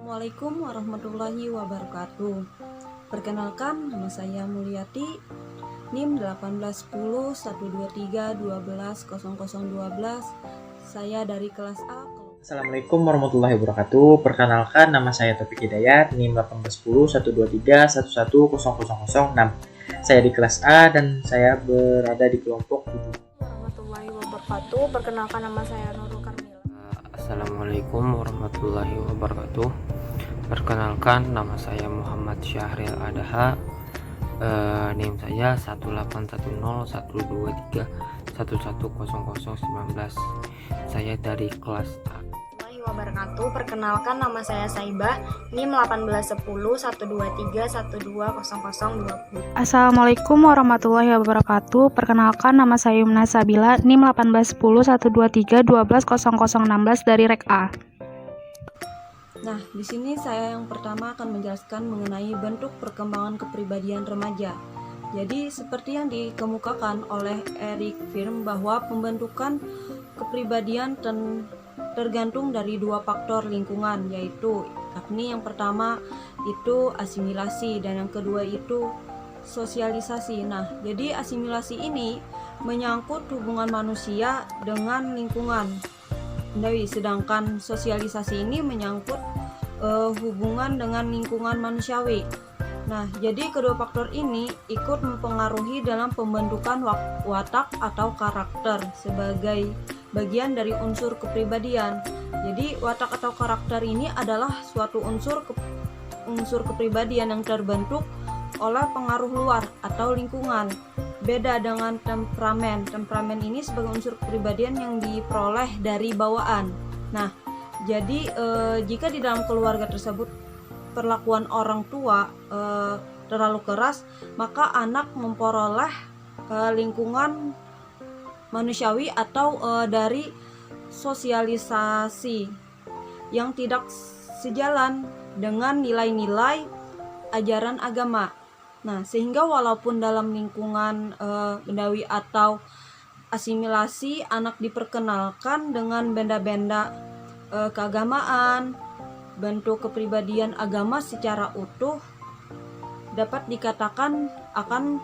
Assalamualaikum warahmatullahi wabarakatuh. Perkenalkan, nama saya Mulyati, NIM 1810 123 12 0012. Saya dari kelas A. Assalamualaikum warahmatullahi wabarakatuh. Perkenalkan, nama saya Taufik Hidayat, NIM 1810 123 110006. Saya di kelas A dan saya berada di kelompok 7. Warahmatullahi wabarakatuh. Perkenalkan, nama saya Nurul Karmila. Assalamualaikum warahmatullahi wabarakatuh. Perkenalkan, nama saya Muhammad Syahril Adaha. NIM saya 181012311019. Saya dari kelas A. Wabarakatuh. Perkenalkan, nama saya Saibah, NIM 1810 123 120020. Assalamualaikum warahmatullahi wabarakatuh. Perkenalkan, nama saya Yumna Sabila, NIM 1810 123 120016 dari Rek A. Nah, di sini saya yang pertama akan menjelaskan mengenai bentuk perkembangan kepribadian remaja. Jadi, seperti yang dikemukakan oleh Eric Fromm bahwa pembentukan kepribadian tergantung dari dua faktor lingkungan, yaitu yakni yang pertama itu asimilasi dan yang kedua itu sosialisasi. Nah, jadi asimilasi ini menyangkut hubungan manusia dengan lingkungan, sedangkan sosialisasi ini menyangkut hubungan dengan lingkungan manusiawi. Nah, jadi kedua faktor ini ikut mempengaruhi dalam pembentukan watak atau karakter sebagai bagian dari unsur kepribadian. Jadi watak atau karakter ini adalah suatu unsur kepribadian yang terbentuk oleh pengaruh luar atau lingkungan. Beda dengan temperamen. Temperamen ini sebagai unsur kepribadian yang diperoleh dari bawaan. Nah, jadi jika di dalam keluarga tersebut perlakuan orang tua terlalu keras, maka anak memperoleh lingkungan manusiawi atau dari sosialisasi yang tidak sejalan dengan nilai-nilai ajaran agama. Nah, sehingga walaupun dalam lingkungan bendawi atau asimilasi, anak diperkenalkan dengan benda-benda keagamaan, bentuk kepribadian agama secara utuh dapat dikatakan akan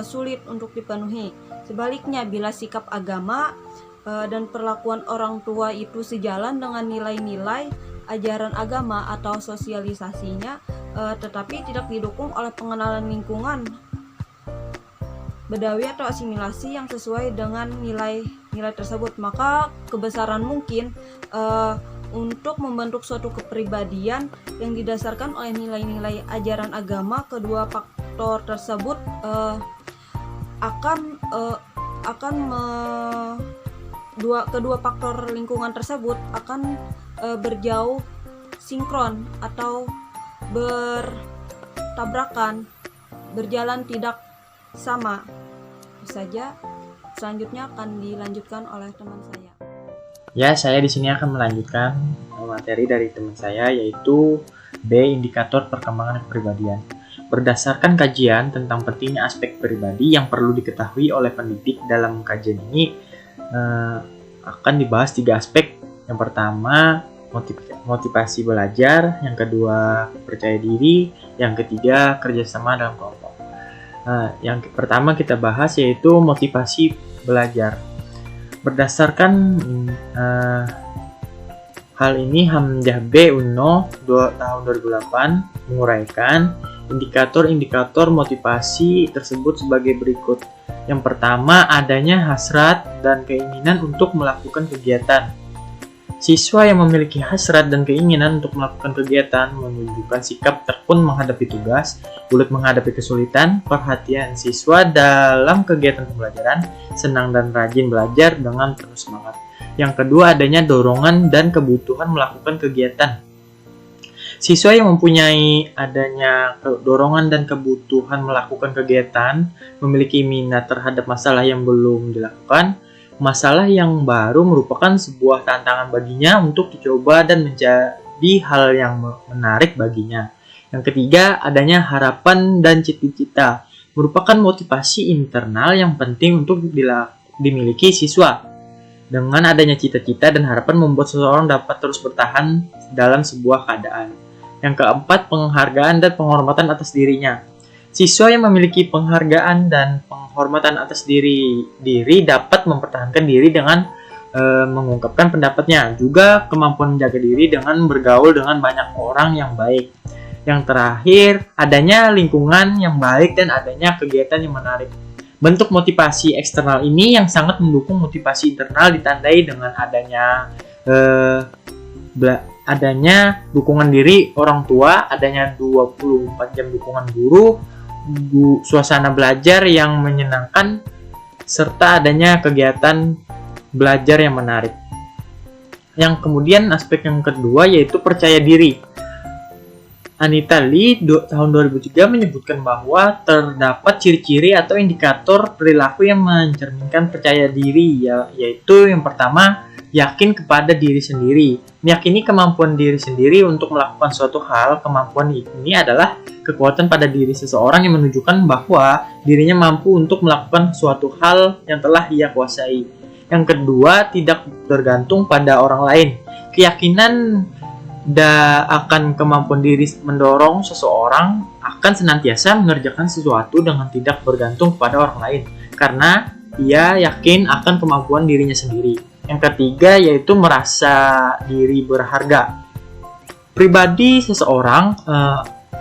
sulit untuk dipenuhi. Sebaliknya, bila sikap agama dan perlakuan orang tua itu sejalan dengan nilai-nilai ajaran agama atau sosialisasinya, tetapi tidak didukung oleh pengenalan lingkungan bedawi atau asimilasi yang sesuai dengan nilai-nilai tersebut, maka kebesaran mungkin untuk membentuk suatu kepribadian yang didasarkan oleh nilai-nilai ajaran agama, kedua faktor tersebut kedua faktor lingkungan tersebut akan berjauh sinkron atau bertabrakan, berjalan tidak sama. Itu saja. Selanjutnya akan dilanjutkan oleh teman saya. Ya, saya di sini akan melanjutkan materi dari teman saya, yaitu B. Indikator perkembangan kepribadian. Berdasarkan kajian tentang pentingnya aspek pribadi yang perlu diketahui oleh pendidik, dalam kajian ini akan dibahas 3 aspek. Yang pertama, motivasi belajar, yang kedua, percaya diri, yang ketiga, kerjasama dalam kelompok. Yang pertama kita bahas yaitu motivasi belajar. Berdasarkan hal ini, Hamzah B. Uno tahun 2008 menguraikan indikator-indikator motivasi tersebut sebagai berikut. Yang pertama, adanya hasrat dan keinginan untuk melakukan kegiatan. Siswa yang memiliki hasrat dan keinginan untuk melakukan kegiatan menunjukkan sikap tekun menghadapi tugas, sulit menghadapi kesulitan, perhatian siswa dalam kegiatan pembelajaran, senang dan rajin belajar dengan penuh semangat. Yang kedua, adanya dorongan dan kebutuhan melakukan kegiatan. Siswa yang mempunyai adanya dorongan dan kebutuhan melakukan kegiatan, memiliki minat terhadap masalah yang belum dilakukan. Masalah yang baru merupakan sebuah tantangan baginya untuk dicoba dan menjadi hal yang menarik baginya. Yang ketiga, adanya harapan dan cita-cita, merupakan motivasi internal yang penting untuk dimiliki siswa. Dengan adanya cita-cita dan harapan membuat seseorang dapat terus bertahan dalam sebuah keadaan. Yang keempat, penghargaan dan penghormatan atas dirinya. Siswa yang memiliki penghargaan dan penghormatan atas diri dapat mempertahankan diri dengan mengungkapkan pendapatnya, juga kemampuan menjaga diri dengan bergaul dengan banyak orang yang baik. Yang terakhir, adanya lingkungan yang baik dan adanya kegiatan yang menarik. Bentuk motivasi eksternal ini yang sangat mendukung motivasi internal ditandai dengan adanya dukungan diri orang tua, adanya 24 jam dukungan guru, suasana belajar yang menyenangkan, serta adanya kegiatan belajar yang menarik. Yang kemudian aspek yang kedua yaitu percaya diri. Anita Lee tahun 2003 menyebutkan bahwa terdapat ciri-ciri atau indikator perilaku yang mencerminkan percaya diri, yaitu yang pertama, yakin kepada diri sendiri. Meyakini kemampuan diri sendiri untuk melakukan suatu hal. Kemampuan ini adalah kekuatan pada diri seseorang yang menunjukkan bahwa dirinya mampu untuk melakukan suatu hal yang telah ia kuasai. Yang kedua, tidak bergantung pada orang lain. Keyakinan akan kemampuan diri mendorong seseorang akan senantiasa mengerjakan sesuatu dengan tidak bergantung kepada orang lain, karena ia yakin akan kemampuan dirinya sendiri. Yang ketiga yaitu merasa diri berharga. Pribadi seseorang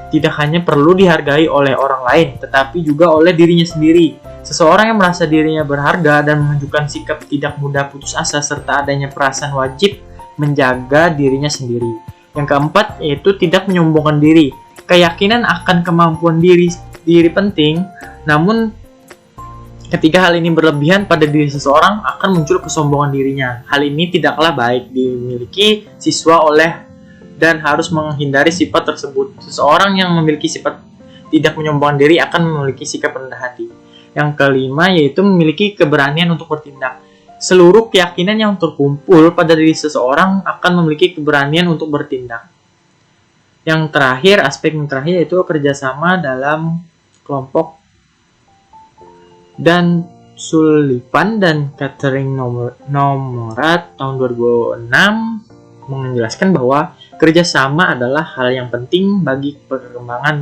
tidak hanya perlu dihargai oleh orang lain, tetapi juga oleh dirinya sendiri. Seseorang yang merasa dirinya berharga dan menunjukkan sikap tidak mudah putus asa serta adanya perasaan wajib menjaga dirinya sendiri. Yang keempat yaitu tidak menyombongkan diri. Keyakinan akan kemampuan diri penting, namun ketika hal ini berlebihan pada diri seseorang akan muncul kesombongan dirinya. Hal ini tidaklah baik dimiliki siswa dan harus menghindari sifat tersebut. Seseorang yang memiliki sifat tidak menyombongkan diri akan memiliki sikap rendah hati. Yang kelima yaitu memiliki keberanian untuk bertindak. Seluruh keyakinan yang terkumpul pada diri seseorang akan memiliki keberanian untuk bertindak. Yang terakhir, aspek yang terakhir yaitu kerjasama dalam kelompok. Dan Sullivan dan Catherine Nomorat tahun 2006 menjelaskan bahwa kerjasama adalah hal yang penting bagi perkembangan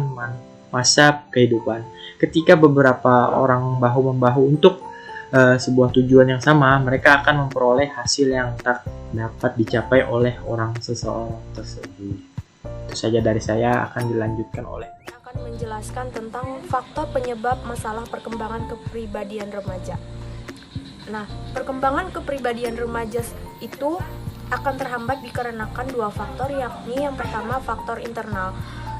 masa kehidupan. Ketika beberapa orang bahu-membahu untuk sebuah tujuan yang sama, mereka akan memperoleh hasil yang tak dapat dicapai oleh seseorang tersebut. Itu saja dari saya, akan dilanjutkan oleh Akan menjelaskan tentang faktor penyebab masalah perkembangan kepribadian remaja. Nah, perkembangan kepribadian remaja itu akan terhambat dikarenakan dua faktor, yakni yang pertama faktor internal.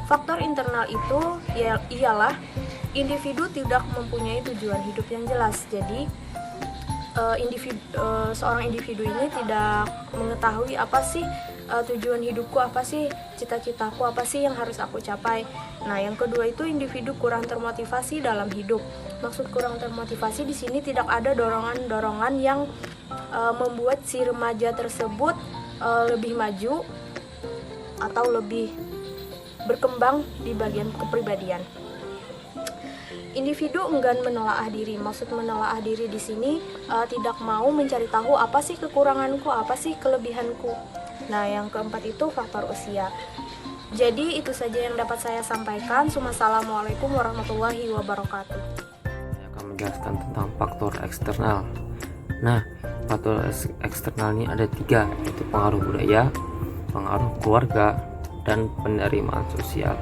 Faktor internal itu ialah individu tidak mempunyai tujuan hidup yang jelas. Jadi seorang individu ini tidak mengetahui apa sih tujuan hidupku, apa sih cita-citaku, apa sih yang harus aku capai. Nah, yang kedua itu individu kurang termotivasi dalam hidup. Maksud kurang termotivasi di sini tidak ada dorongan-dorongan yang membuat si remaja tersebut lebih maju atau lebih berkembang di bagian kepribadian. Individu enggan menelaah diri. Maksud menelaah diri di sini tidak mau mencari tahu apa sih kekuranganku, apa sih kelebihanku. Nah, yang keempat itu faktor usia. Jadi itu saja yang dapat saya sampaikan. Wassalamualaikum warahmatullahi wabarakatuh. Saya akan menjelaskan tentang faktor eksternal. Nah, faktor eksternal ini ada 3, yaitu pengaruh budaya, pengaruh keluarga, dan penerimaan sosial.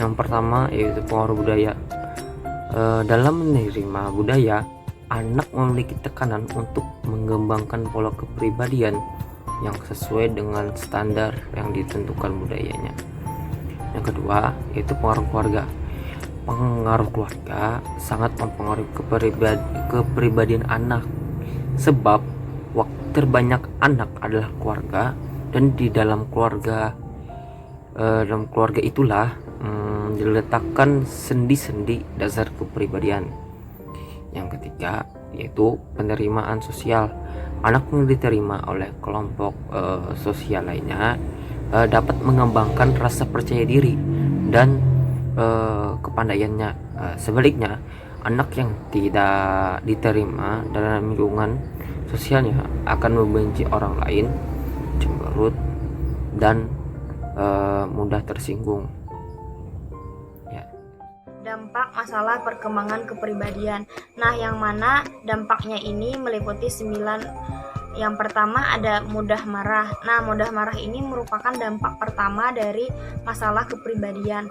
Yang pertama yaitu pengaruh budaya. Dalam menerima budaya, anak memiliki tekanan untuk mengembangkan pola kepribadian yang sesuai dengan standar yang ditentukan budayanya. Yang kedua yaitu pengaruh keluarga. Pengaruh keluarga sangat mempengaruhi kepribadian anak, sebab terbanyak anak adalah keluarga, dan di dalam keluarga itulah diletakkan sendi-sendi dasar kepribadian. Yang ketiga yaitu penerimaan sosial. Anak yang diterima oleh kelompok sosial lainnya dapat mengembangkan rasa percaya diri dan kepandaiannya. Sebaliknya, anak yang tidak diterima dalam lingkungan sosialnya akan membenci orang lain, cemberut, dan mudah tersinggung. Dampak masalah perkembangan kepribadian. Nah, yang mana dampaknya ini meliputi 9. Yang pertama ada mudah marah. Nah, mudah marah ini merupakan dampak pertama dari masalah kepribadian.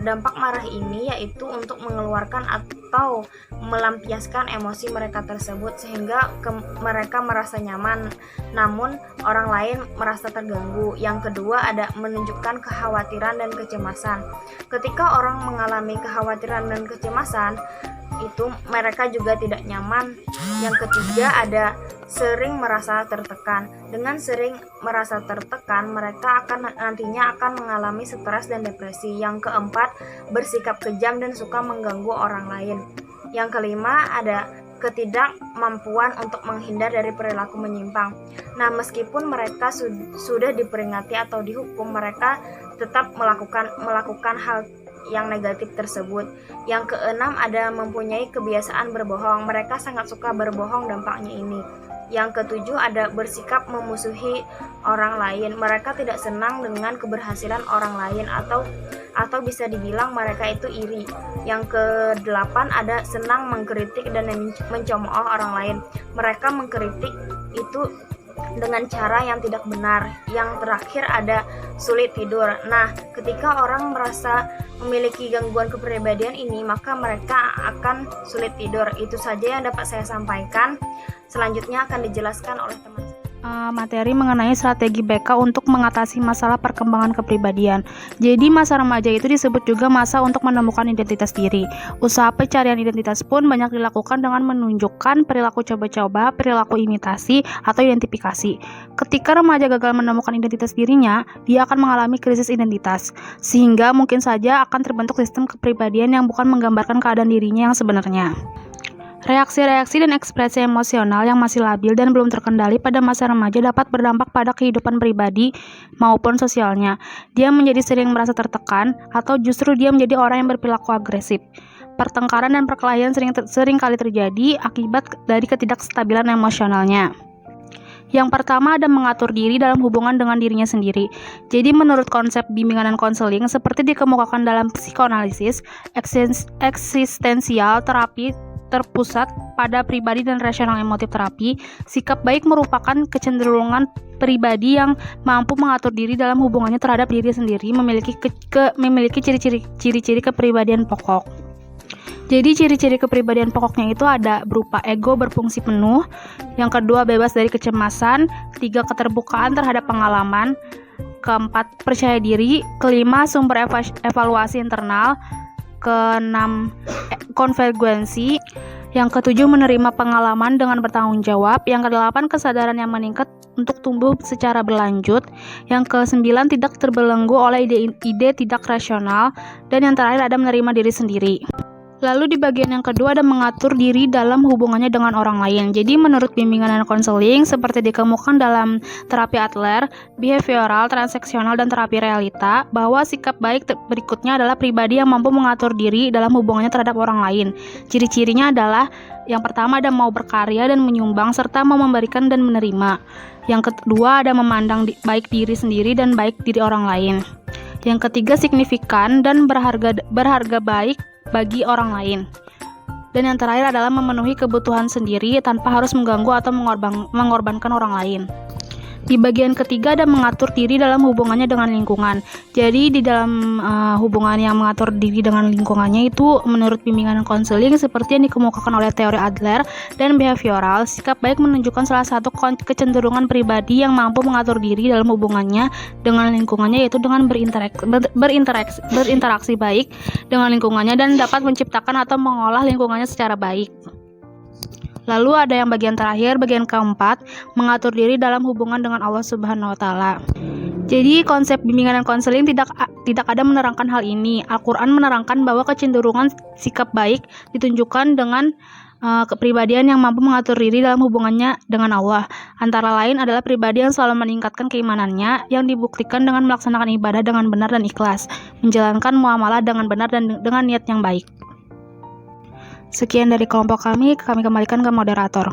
Dampak marah ini yaitu untuk mengeluarkan atau melampiaskan emosi mereka tersebut sehingga mereka merasa nyaman, namun orang lain merasa terganggu. Yang kedua ada menunjukkan kekhawatiran dan kecemasan. Ketika orang mengalami kekhawatiran dan kecemasan, itu mereka juga tidak nyaman. Yang ketiga ada sering merasa tertekan. Dengan sering merasa tertekan, mereka nantinya akan mengalami stres dan depresi. Yang keempat, bersikap kejam dan suka mengganggu orang lain. Yang kelima, ada ketidakmampuan untuk menghindar dari perilaku menyimpang. Nah, meskipun mereka sudah diperingati atau dihukum, mereka tetap melakukan hal yang negatif tersebut. Yang keenam ada mempunyai kebiasaan berbohong. Mereka sangat suka berbohong dampaknya ini. Yang ketujuh ada bersikap memusuhi orang lain. Mereka tidak senang dengan keberhasilan orang lain atau bisa dibilang mereka itu iri. Yang kedelapan ada senang mengkritik dan mencemooh orang lain. Mereka mengkritik itu dengan cara yang tidak benar. Yang terakhir ada sulit tidur. Nah, ketika orang merasa memiliki gangguan kepribadian ini, maka mereka akan sulit tidur. Itu saja yang dapat saya sampaikan. Selanjutnya akan dijelaskan oleh teman. Materi mengenai strategi BK untuk mengatasi masalah perkembangan kepribadian. Jadi masa remaja itu disebut juga masa untuk menemukan identitas diri. Usaha pencarian identitas pun banyak dilakukan dengan menunjukkan perilaku coba-coba, perilaku imitasi, atau identifikasi. Ketika remaja gagal menemukan identitas dirinya, dia akan mengalami krisis identitas, sehingga mungkin saja akan terbentuk sistem kepribadian yang bukan menggambarkan keadaan dirinya yang sebenarnya. Reaksi-reaksi dan ekspresi emosional yang masih labil dan belum terkendali pada masa remaja dapat berdampak pada kehidupan pribadi maupun sosialnya. Dia menjadi sering merasa tertekan atau justru dia menjadi orang yang berperilaku agresif. Pertengkaran dan perkelahian sering kali terjadi akibat dari ketidakstabilan emosionalnya. Yang pertama ada mengatur diri dalam hubungan dengan dirinya sendiri. Jadi menurut konsep bimbingan dan konseling seperti dikemukakan dalam psikoanalisis, eksistensial terapi terpusat pada pribadi dan rasional emotif terapi, sikap baik merupakan kecenderungan pribadi yang mampu mengatur diri dalam hubungannya terhadap diri sendiri, memiliki ciri-ciri kepribadian pokok. Jadi ciri-ciri kepribadian pokoknya itu ada berupa ego berfungsi penuh, yang kedua bebas dari kecemasan, 3 keterbukaan terhadap pengalaman, keempat percaya diri, kelima sumber evaluasi internal, keenam konvergensi, yang ketujuh menerima pengalaman dengan bertanggung jawab, yang kedelapan kesadaran yang meningkat untuk tumbuh secara berlanjut, yang kesembilan tidak terbelenggu oleh ide tidak rasional, dan yang terakhir ada menerima diri sendiri. Lalu di bagian yang kedua ada mengatur diri dalam hubungannya dengan orang lain. Jadi menurut bimbingan dan konseling seperti dikemukakan dalam terapi Adler, behavioral, transaksional, dan terapi realita, bahwa sikap baik berikutnya adalah pribadi yang mampu mengatur diri dalam hubungannya terhadap orang lain. Ciri-cirinya adalah yang pertama ada mau berkarya dan menyumbang serta mau memberikan dan menerima. Yang kedua ada memandang baik diri sendiri dan baik diri orang lain. Yang ketiga signifikan dan berharga baik bagi orang lain. Dan yang terakhir adalah memenuhi kebutuhan sendiri tanpa harus mengganggu atau mengorbankan orang lain. Di bagian ketiga ada mengatur diri dalam hubungannya dengan lingkungan. Jadi di dalam hubungan yang mengatur diri dengan lingkungannya itu menurut bimbingan dan konseling seperti yang dikemukakan oleh teori Adler dan behavioral, sikap baik menunjukkan salah satu kecenderungan pribadi yang mampu mengatur diri dalam hubungannya dengan lingkungannya, yaitu dengan berinteraksi baik dengan lingkungannya dan dapat menciptakan atau mengolah lingkungannya secara baik. Lalu ada yang bagian terakhir, bagian keempat, mengatur diri dalam hubungan dengan Allah Subhanahu wa Ta'ala. Jadi konsep bimbingan dan konseling tidak ada menerangkan hal ini. Al-Quran menerangkan bahwa kecenderungan sikap baik ditunjukkan dengan kepribadian yang mampu mengatur diri dalam hubungannya dengan Allah. Antara lain adalah pribadi yang selalu meningkatkan keimanannya, yang dibuktikan dengan melaksanakan ibadah dengan benar dan ikhlas, menjalankan muamalah dengan benar dan dengan niat yang baik. Sekian dari kelompok kami kembalikan ke moderator.